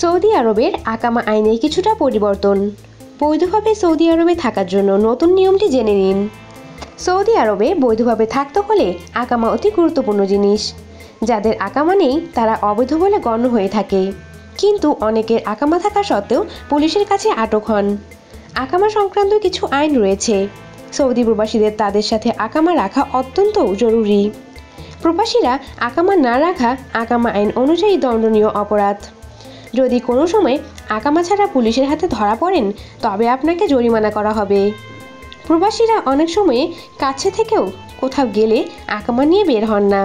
Saudi আরবের আকামা আইনে কিছুটা পরিবর্তন। বৈধভাবে সৌদি আরবে থাকার জন্য নতুন নিয়মটি জেনে নিন। সৌদি আরবে বৈধভাবে থাকতে হলে আকামা অতি গুরুত্বপূর্ণ জিনিস। যাদের আকামা নেই তারা অবৈধ বলে গণ্য হয়ে থাকে, কিন্তু অনেকের আকামা থাকা সত্ত্বেও পুলিশের কাছে আটক হন। আকামা সংক্রান্ত কিছু আইন রয়েছে। সৌদি প্রবাসীদের তাদের সাথে আকামা রাখা অত্যন্ত জরুরি। প্রবাসীরা আকামা না রাখা আকামা আইন অনুযায়ী দণ্ডনীয় অপরাধ। যদি কোনো সময় আকামা ছাড়া পুলিশের হাতে ধরা পড়েন তবে আপনাকে জরিমানা করা হবে। প্রবাসীরা অনেক সময়ে কাছে থেকেও কোথাও গেলে আকামা নিয়ে বের হন না।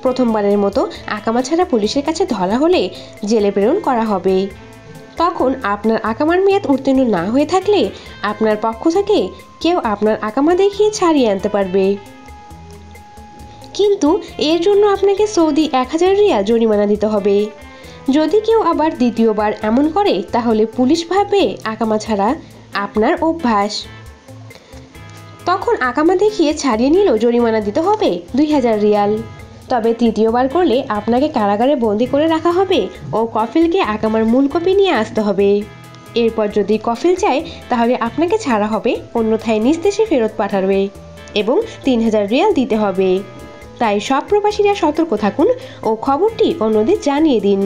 প্রথমবারের মতো আকামা ছাড়া পুলিশের কাছে ধরা হলে জেলে প্রেরণ করা হবে। তখন আপনার আকামার মেয়াদ উত্তীর্ণ না হয়ে থাকলে আপনার পক্ষ থেকে কেউ আপনার আকামা দেখিয়ে ছাড়িয়ে আনতে পারবে, কিন্তু এর জন্য আপনাকে সৌদি 1000 রিয়াল জরিমানা দিতে হবে। যদি কেউ আবার দ্বিতীয়বার এমন করে তাহলে পুলিশ ভাবে আকামা ছাড়া আপনার অভ্যাস। তখন আকামা দেখিয়ে ছাড়িয়ে নিলেও জরিমানা দিতে হবে 2000 রিয়াল। তবে তৃতীয়বার করলে আপনাকে কারাগারে বন্দি করে রাখা হবে ও কফিলকে আকামার মূল কপি নিয়ে আসতে হবে। এরপর যদি কফিল চায় তাহলে আপনাকে ছাড়া হবে, অন্যথায় নিজ দেশে ফেরত পাঠাবে এবং 3000 রিয়াল দিতে হবে। তাই সব প্রবাসীরা সতর্ক থাকুন ও খবরটি অন্যদের জানিয়ে দিন।